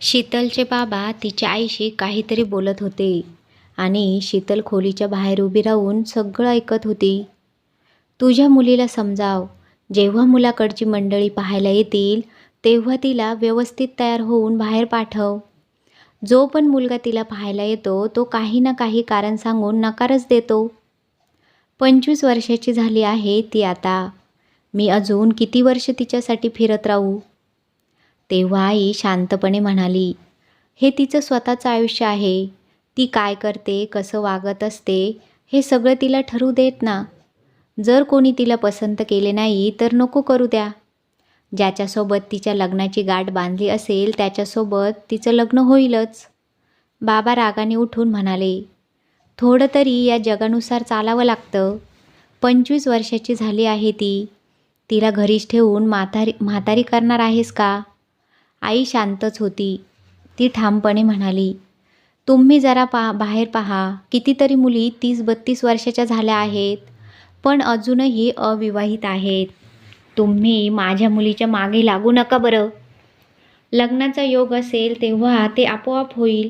शीतलचे बाबा तिच्या आईशी काहीतरी बोलत होते आणि शीतल खोलीच्या बाहेर उभी राहून सगळं ऐकत होती. तुझ्या मुलीला समजाव, जेव्हा मुलाकडची मंडळी पाहायला येतील तेव्हा तिला व्यवस्थित तयार होऊन बाहेर पाठव. जो पण मुलगा तिला पाहायला येतो तो काही ना काही कारण सांगून नकारच देतो. 25 वर्षाची झाली आहे ती आता. मी अजून किती वर्ष तिच्यासाठी फिरत राहू. तेव्हा आई शांतपणे म्हणाली, हे तिचं स्वतःचं आयुष्य आहे. ती काय करते, कसं वागत असते हे सगळं तिला ठरवू देत ना. जर कोणी तिला पसंत केले नाही तर नको करू द्या. ज्याच्यासोबत तिच्या लग्नाची गाठ बांधली असेल त्याच्यासोबत तिचं लग्न होईलच. बाबा रागाने उठून म्हणाले, थोडं तरी या जगानुसार चालावं लागतं. 25 वर्षाची झाली आहे ती. तिला घरीच ठेवून म्हातारी करणार आहेस का. आई शांतच होती. ती ठामपणे म्हणाली, तुम्ही जरा बाहेर पहा. कितीतरी मुली 30-32 वर्षाच्या झाल्या आहेत पण अजूनही अविवाहित आहेत. तुम्ही माझ्या मुलीच्या मागे लागू नका बरं. लग्नाचा योग असेल तेव्हा ते आपोआप होईल.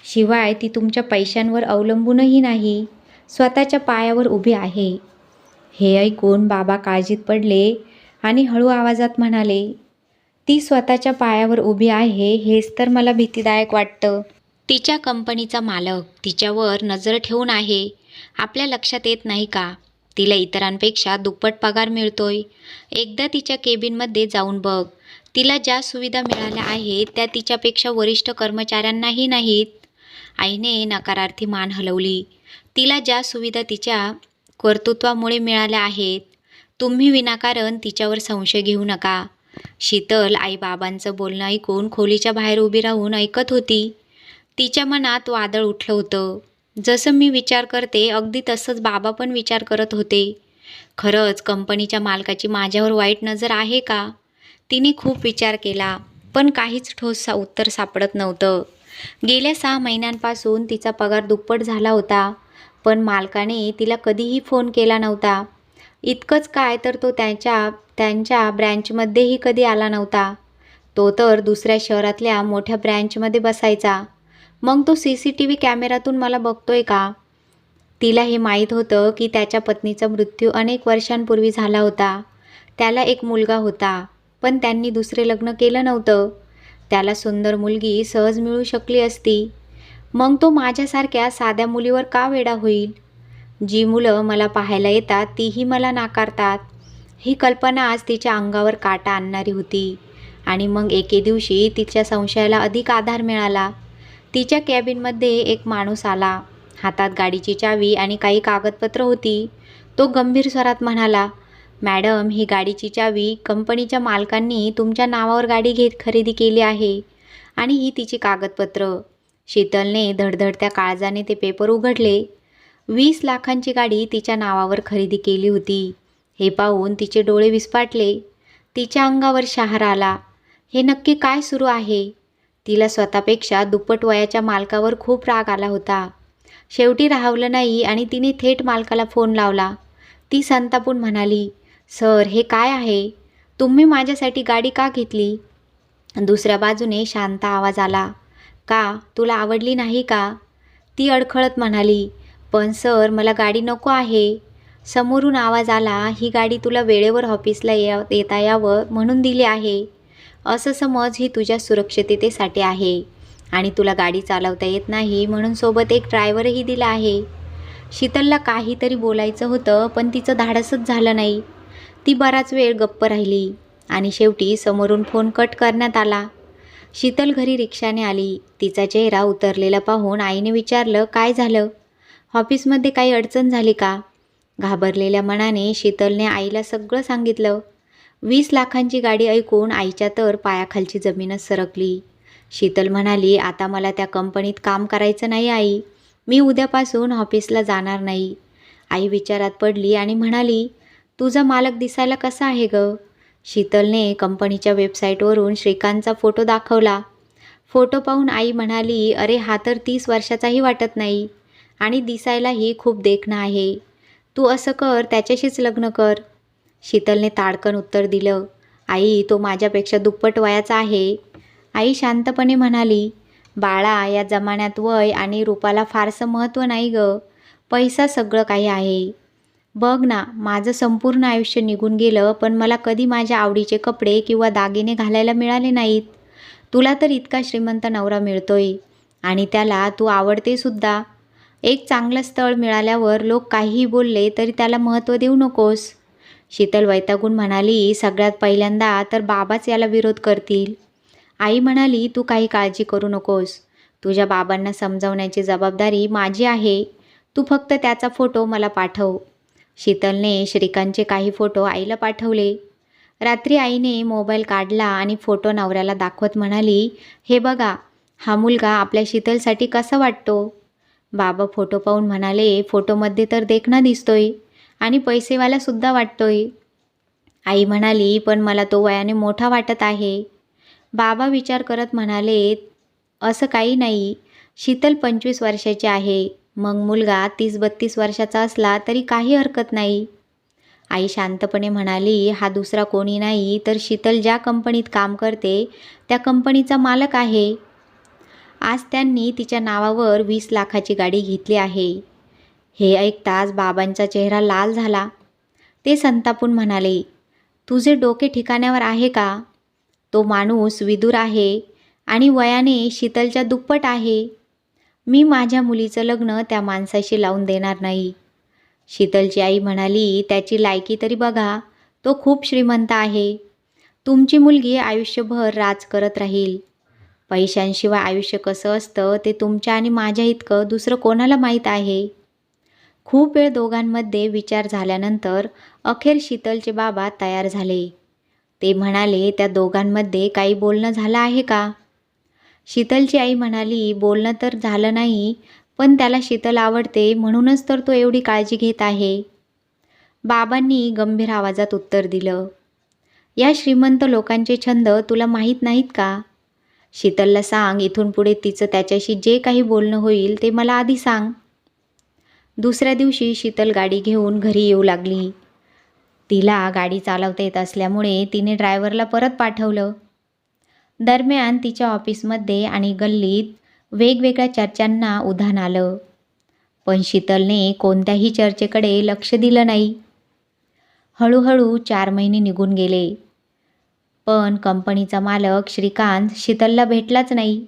शिवाय ती तुमच्या पैशांवर अवलंबूनही नाही, स्वतःच्या पायावर उभी आहे. हे ऐकून बाबा काळजीत पडले आणि हळू आवाजात म्हणाले, ती स्वतःच्या पायावर उभी आहे हेच तर मला भीतीदायक वाटतं. तिच्या कंपनीचा मालक तिच्यावर नजर ठेवून आहे. आपल्या लक्षात येत नाही का, तिला इतरांपेक्षा दुप्पट पगार मिळतोय. एकदा तिच्या केबिनमध्ये जाऊन बघ. तिला ज्या सुविधा मिळाल्या आहेत त्या तिच्यापेक्षा वरिष्ठ कर्मचाऱ्यांनाही नाहीत. आईने नकारार्थी मान हलवली. तिला ज्या सुविधा तिच्या कर्तृत्वामुळे मिळाल्या आहेत. तुम्ही विनाकारण तिच्यावर संशय घेऊ नका. शीतल आई बाबांचं बोलणं ऐकून खोलीच्या बाहेर उभी राहून ऐकत होती. तिच्या मनात वादळ उठलं होतं. जसं मी विचार करते अगदी तसंच बाबा पण विचार करत होते. खरंच कंपनीच्या मालकाची माझ्यावर वाईट नजर आहे का. तिने खूप विचार केला पण काहीच ठोस उत्तर सापडत नव्हतं. गेल्या 6 महिन्यांपासून तिचा पगार दुप्पट झाला होता पण मालकाने तिला कधीही फोन केला नव्हता. इतकंच काय तर तो त्यांच्या ब्रँचमध्येही कधी आला नव्हता. तो तर दुसऱ्या शहरातल्या मोठ्या ब्रँचमध्ये बसायचा. मग तो CCTV कॅमेऱ्यातून मला बघतोय का. तिला हे माहीत होतं की त्याच्या पत्नीचा मृत्यू अनेक वर्षांपूर्वी झाला होता. त्याला एक मुलगा होता पण त्यांनी दुसरे लग्न केलं नव्हतं. त्याला सुंदर मुलगी सहज मिळू शकली असती. मग तो माझ्यासारख्या साध्या मुलीवर का वेडा होईल. जी मुलं मला पाहायला येतात तीही मला नाकारतात. ही कल्पनाच तिच्या अंगावर काटा आणणारी होती. आणि मग एके दिवशी तिच्या संशयाला अधिक आधार मिळाला. तिच्या कॅबिनमध्ये एक माणूस आला. हातात गाडीची चावी आणि काही कागदपत्र होती. तो गंभीर स्वरात म्हणाला, मॅडम, ही गाडीची चावी कंपनीच्या मालकांनी तुमच्या नावावर गाडी खरेदी केली आहे आणि ही तिची कागदपत्र. शीतलने धडधडत्या काळजाने ते पेपर उघडले. 20 लाखांची गाडी तिच्या नावावर खरेदी केली होती. हे पाहून तिचे डोळे विस्फारले. तिच्या अंगावर शहार आला. हे नक्की काय सुरू आहे. तिला स्वतःपेक्षा दुप्पट वयाच्या मालकावर खूप राग आला होता. शेवटी राहवलं नाही आणि तिने थेट मालकाला फोन लावला. ती संतापून म्हणाली, सर, हे काय आहे. तुम्ही माझ्यासाठी गाडी का घेतली. दुसऱ्या बाजूने शांत आवाज आला, का तुला आवडली नाही का. ती अडखळत म्हणाली, पण सर, मला गाडी नको आहे. समोरून आवाज आला, ही गाडी तुला वेळेवर ऑफिसला येता यावं म्हणून दिली आहे. असं समज ही तुझ्या सुरक्षिततेसाठी आहे आणि तुला गाडी चालवता येत नाही म्हणून सोबत एक ड्रायव्हरही दिला आहे. शीतलला काहीतरी बोलायचं होतं पण तिचं धाडसच झालं नाही. ती बराच वेळ गप्प राहिली आणि शेवटी समोरून फोन कट करण्यात आला. शीतल घरी रिक्षाने आली. तिचा चेहरा उतरलेला पाहून आईने विचारलं, काय झालं. ऑफिसमध्ये काही अडचण झाली का. घाबरलेल्या मनाने शीतलने आईला सगळं सांगितलं. 20 लाखांची गाडी ऐकून आईच्या तर पायाखालची जमीनच सरकली. शीतल म्हणाली, आता मला त्या कंपनीत काम करायचं नाही आई. मी उद्यापासून ऑफिसला जाणार नाही. आई विचारात पडली आणि म्हणाली, तुझा मालक दिसायला कसा आहे गं. शीतलने कंपनीच्या वेबसाईटवरून श्रीकांतचा फोटो दाखवला. फोटो पाहून आई म्हणाली, अरे, हा तर 30 वर्षाचाही वाटत नाही आणि दिसायलाही खूप देखणा आहे. तू असं कर, त्याच्याशीच लग्न कर. शीतलने ताडकन उत्तर दिलं, आई, तो माझ्यापेक्षा दुप्पट वयाचा आहे आई शांतपणे म्हणाली, बाळा, या जमान्यात वय आणि रूपाला फारसं महत्त्व नाही गं. पैसा सगळं काही आहे. बघ ना, माझं संपूर्ण आयुष्य निघून गेलं, पण मला कधी माझ्या आवडीचे कपडे किंवा दागिने घालायला मिळाले नाहीत. तुला तर इतका श्रीमंत नवरा मिळतोय आणि त्याला तू आवडते सुद्धा. एक चांगलं स्थळ मिळाल्यावर लोक काहीही बोलले तरी त्याला महत्त्व देऊ नकोस. शीतल वैतागून म्हणाली, सगळ्यात पहिल्यांदा तर बाबाच याला विरोध करतील. आई म्हणाली, तू काही काळजी करू नकोस. तुझ्या बाबांना समजावण्याची जबाबदारी माझी आहे. तू फक्त त्याचा फोटो मला पाठव. शीतलने श्रीकांतचे काही फोटो आईला पाठवले. रात्री आईने मोबाईल काढला आणि फोटो नवऱ्याला दाखवत म्हणाली, हे बघा, हा मुलगा आपल्या शीतलसाठी कसा वाटतो. बाबा फोटो पाहून म्हणाले, फोटोमध्ये तर देखणा दिसतोय आणि पैसेवालासुद्धा वाटतोय. आई म्हणाली, पण मला तो वयाने मोठा वाटत आहे. बाबा विचार करत म्हणाले, असं काही नाही. शीतल 25 वर्षाची आहे. मग मुलगा 30-32 वर्षाचा असला तरी काही हरकत नाही. आई शांतपणे म्हणाली, हा दुसरा कोणी नाही तर शीतल ज्या कंपनीत काम करते त्या कंपनीचा मालक आहे. आज त्यांनी तिच्या नावावर 20 लाखाची गाडी घेतली आहे. हे ऐकताच बाबांचा चेहरा लाल झाला. ते संतापून म्हणाले, तुझे डोके ठिकाण्यावर आहे का? तो माणूस विदूर आहे आणि वयाने शीतलच्या दुप्पट आहे. मी माझ्या मुलीचं लग्न त्या माणसाशी लावून देणार नाही. शीतलची आई म्हणाली, त्याची लायकी तरी बघा. तो खूप श्रीमंत आहे. तुमची मुलगी आयुष्यभर राज करत राहील. पैशांशिवाय आयुष्य कसं असतं ते तुमच्या आणि माझ्या इतकं दुसरं कोणाला माहीत आहे. खूप वेळ दोघांमध्ये विचार झाल्यानंतर अखेर शीतलचे बाबा तयार झाले. ते म्हणाले, त्या दोघांमध्ये काही बोलणं झालं आहे का? शीतलची आई म्हणाली, बोलणं तर झालं नाही, पण त्याला शीतल आवडते म्हणूनच तर तो एवढी काळजी घेत आहे. बाबांनी गंभीर आवाजात उत्तर दिलं, या श्रीमंत लोकांचे छंद तुला माहीत नाहीत का? शीतलला सांग, इथून पुढे तिचं त्याच्याशी जे काही बोलणं होईल ते मला आधी सांग. दुसऱ्या दिवशी शीतल गाडी घेऊन घरी येऊ लागली. तिला गाडी चालवता येत असल्यामुळे तिने ड्रायव्हरला परत पाठवलं. दरम्यान तिच्या ऑफिसमध्ये आणि गल्लीत वेगवेगळ्या चर्चांना उधाण आलं. पण शीतलने कोणत्याही चर्चेकडे लक्ष दिलं नाही. हळूहळू 4 महिने निघून गेले. पण कंपनीचा मालक श्रीकांत शीतलला भेटलाच नाही,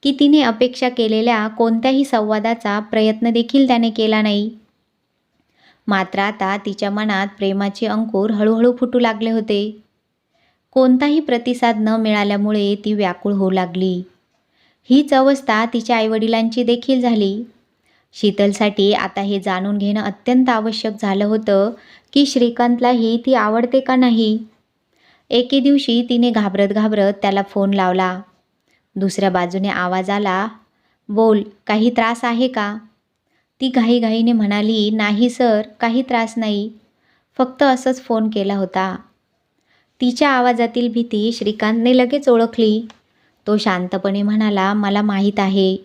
की तिने अपेक्षा केलेल्या कोणत्याही संवादाचा प्रयत्न देखील त्याने केला नाही. मात्र आता तिच्या मनात प्रेमाचे अंकुर हळूहळू फुटू लागले होते. कोणताही प्रतिसाद न मिळाल्यामुळे ती व्याकुळ होऊ लागली. हीच अवस्था तिच्या आईवडिलांची देखील झाली. शीतलसाठी आता हे जाणून घेणं अत्यंत आवश्यक झालं होतं की श्रीकांतलाही ती आवडते का नाही. एके दिवशी तिने घाबरत घाबरत त्याला फोन लावला. दुसऱ्या बाजूने आवाज आला, बोल, काही त्रास आहे का? ती घाईघाईने म्हणाली, नाही सर, काही त्रास नाही, फक्त असंच फोन केला होता. तिच्या आवाजातील भीती श्रीकांतने लगेच ओळखली. तो शांतपणे म्हणाला, मला माहीत आहे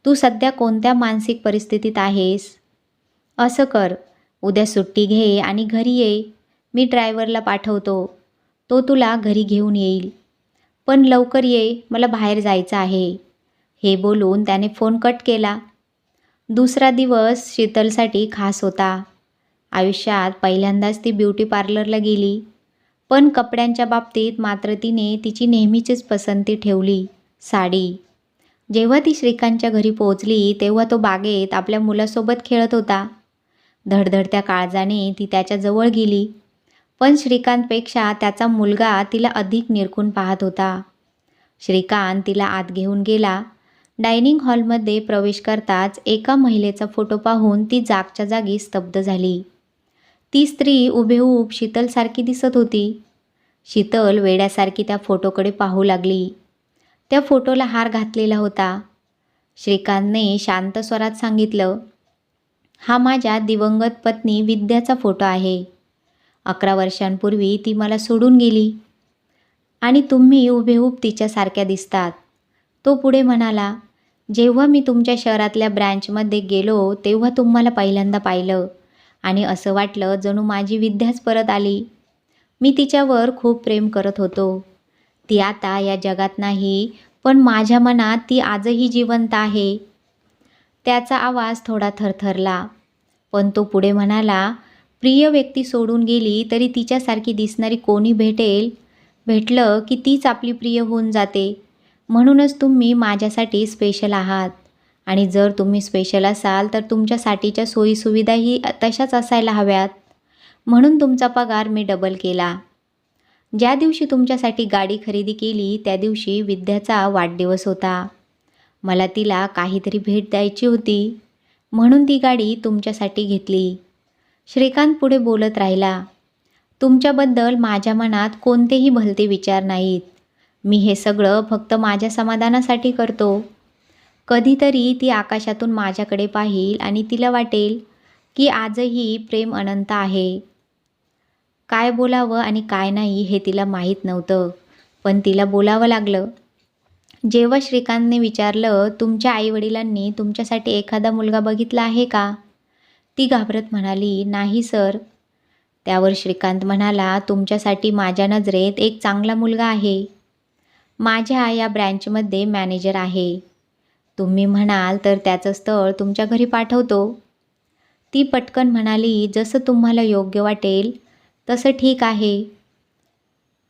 तू सध्या कोणत्या मानसिक परिस्थितीत आहेस. असं कर, उद्या सुट्टी घे आणि घरी ये. मी ड्रायव्हरला पाठवतो, तो तुला घरी घेऊन येईल. पण लवकर ये, मला बाहेर जायचं आहे. हे बोलून त्याने फोन कट केला. दुसरा दिवस शीतलसाठी खास होता. आयुष्यात पहिल्यांदाच ती ब्युटी पार्लरला गेली. पण कपड्यांच्या बाबतीत मात्र तिने तिची नेहमीचीच पसंती ठेवली, साडी. जेव्हा ती श्रीकांतच्या घरी पोहोचली तेव्हा तो बागेत आपल्या मुलासोबत खेळत होता. धडधडत्या काळजाने ती त्याच्याजवळ गेली. पण श्रीकांतपेक्षा त्याचा मुलगा तिला अधिक निरखून पाहत होता. श्रीकांत तिला आत घेऊन गेला. डायनिंग हॉलमध्ये प्रवेश करताच एका महिलेचा फोटो पाहून ती जागच्या जागी स्तब्ध झाली. ती स्त्री उभेऊब शीतलसारखी दिसत होती. शीतल वेड्यासारखी त्या फोटोकडे पाहू लागली. त्या फोटोला हार घातलेला होता. श्रीकांतने शांत स्वरात सांगितलं, हा माझ्या दिवंगत पत्नी विद्याचा फोटो आहे. 11 वर्षांपूर्वी ती मला सोडून गेली आणि तुम्ही उभेऊब तिच्यासारख्या दिसतात. तो पुढे म्हणाला, जेव्हा मी तुमच्या शहरातल्या ब्रँचमध्ये गेलो तेव्हा तुम्हाला पहिल्यांदा पाहिलं आणि असं वाटलं जणू माझी विद्याच परत आली. मी तिच्यावर खूप प्रेम करत होतो. ती आता या जगात नाही, पण माझ्या मनात ती आजही जिवंत आहे. त्याचा आवाज थोडा थरथरला, पण तो पुढे म्हणाला, प्रिय व्यक्ती सोडून गेली तरी तिच्यासारखी दिसणारी कोणी भेटलं की तीच आपली प्रिय होऊन जाते. म्हणूनच तुम्ही माझ्यासाठी स्पेशल आहात. आणि जर तुम्ही स्पेशल असाल तर तुमच्यासाठीच्या सोयीसुविधाही तशाच असायला हव्यात. म्हणून तुमचा पगार मी डबल केला. ज्या दिवशी तुमच्यासाठी गाडी खरेदी केली त्या दिवशी विद्याचा वाढदिवस होता. मला तिला काहीतरी भेट द्यायची होती, म्हणून ती गाडी तुमच्यासाठी घेतली. श्रीकांत पुढे बोलत राहिला, तुमच्याबद्दल माझ्या मनात कोणतेही भलते विचार नाहीत. मी हे सगळं फक्त माझ्या समाधानासाठी करतो. कधीतरी ती आकाशातून माझ्याकडे पाहील आणि तिला वाटेल की आजही प्रेम अनंत आहे. काय बोलावं आणि काय नाही हे तिला माहीत नव्हतं, पण तिला बोलावं लागलं. जेव्हा श्रीकांतने विचारलं, तुमच्या आईवडिलांनी तुमच्यासाठी एखादा मुलगा बघितला आहे का? ती घाबरत म्हणाली, नाही सर. त्यावर श्रीकांत म्हणाला, तुमच्यासाठी माझ्या नजरेत एक चांगला मुलगा आहे. माझ्या या ब्रँचमध्ये मॅनेजर आहे. तुम्ही म्हणाल तर त्याचं स्थळ तुमच्या घरी पाठवतो. ती पटकन म्हणाली, जसं तुम्हाला योग्य वाटेल तसं ठीक आहे.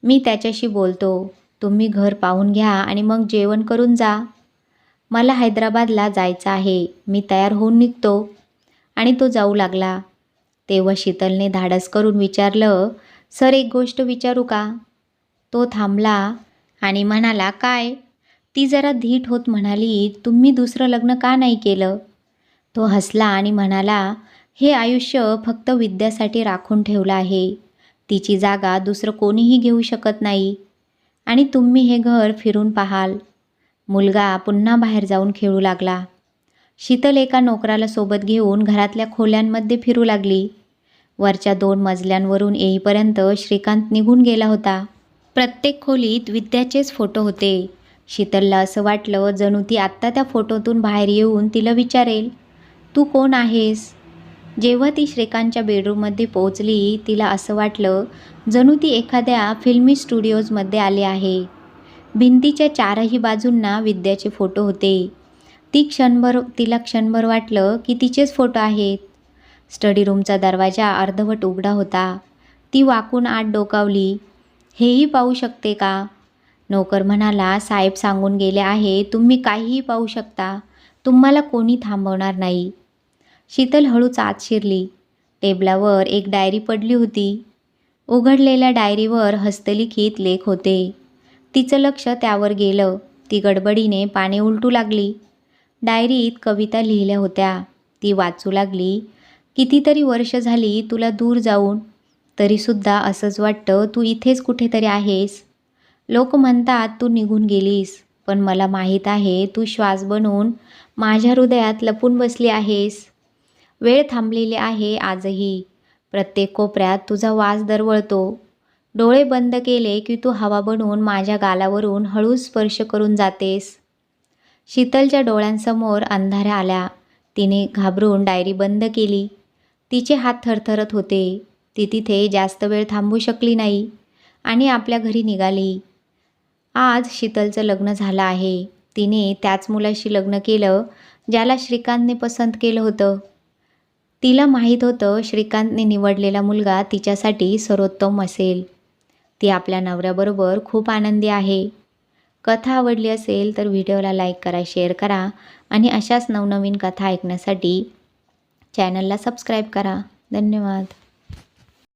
मी त्याच्याशी बोलतो. तुम्ही घर पाहून घ्या आणि मग जेवण करून जा. मला हैदराबादला जायचं आहे. मी तयार होऊन निघतो. आणि तो जाऊ लागला. तेव्हा शीतलने धाडस करून विचारलं, सर एक गोष्ट विचारू का? तो थांबला आणि म्हणाला, काय? ती जरा धीट होत म्हणाली, तुम्ही दुसरं लग्न का नाही केलं? तो हसला आणि म्हणाला, हे आयुष्य फक्त विद्यासाठी राखून ठेवलं आहे. तिची जागा दुसरं कोणीही घेऊ शकत नाही. आणि तुम्ही हे घर फिरून पाहाल. मुलगा पुन्हा बाहेर जाऊन खेळू लागला. शीतल एका नोकराला सोबत घेऊन घरातल्या खोल्यांमध्ये फिरू लागली. वरच्या 2 मजल्यांवरून येईपर्यंत श्रीकांत निघून गेला होता. प्रत्येक खोलीत विद्याचेच फोटो होते. शीतलला असं वाटलं जणू ती आत्ता त्या फोटोतून बाहेर येऊन तिला विचारेल, तू कोण आहेस? जेव्हा ती श्रीकांतच्या बेडरूममध्ये पोहोचली तिला असं वाटलं जणू ती एखाद्या फिल्मी स्टुडिओजमध्ये आली आहे. भिंतीच्या 4ही बाजूंना विद्याचे फोटो होते. तिला क्षणभर वाटलं की तिचेच फोटो आहेत. स्टडी रूमचा दरवाजा अर्धवट उघडा होता. ती वाकून आत डोकावली. हेही पाहू शकते का? नोकर म्हणाला, साहेब सांगून गेले आहे तुम्ही काहीही पाहू शकता. तुम्हाला कोणी थांबवणार नाही. शीतल हळूच आत शिरली. टेबलावर एक डायरी पडली होती. उघडलेल्या डायरीवर हस्तलिखित लेख होते. तिचं लक्ष त्यावर गेलं. ती गडबडीने पाने उलटू लागली. डायरीत कविता लिहिल्या होत्या. ती वाचू लागली. कितीतरी वर्ष झाली तुला दूर जाऊन, तरीसुद्धा असंच वाटतं तू इथेच कुठेतरी आहेस. लोक म्हणतात तू निघून गेलीस, पण मला माहीत आहे तू श्वास बनून माझ्या हृदयात लपून बसली आहेस. वेळ थांबलेली आहे आजही. प्रत्येक कोपऱ्यात तुझा वास दरवळतो. डोळे बंद केले की तू हवा बनून माझ्या गालावरून हळूच स्पर्श करून जातेस. शीतलच्या डोळ्यांसमोर अंधाऱ्या आल्या. तिने घाबरून डायरी बंद केली. तिचे हात थरथरत होते. ती तिथे जास्त वेळ थांबू शकली नाही आणि आपल्या घरी निघाली. आज शीतलचं लग्न झालं आहे. तिने त्याच मुलाशी लग्न केलं ज्याला श्रीकांतने पसंत केलं होतं. तिला माहीत होतं श्रीकांतने निवडलेला मुलगा तिच्यासाठी सर्वोत्तम असेल. ती आपल्या नवऱ्याबरोबर खूप आनंदी आहे. कथा आवडली असेल तर व्हिडिओला लाईक करा, शेअर करा आणि अशाच नवनवीन कथा ऐकण्यासाठी चॅनलला सबस्क्राईब करा. धन्यवाद.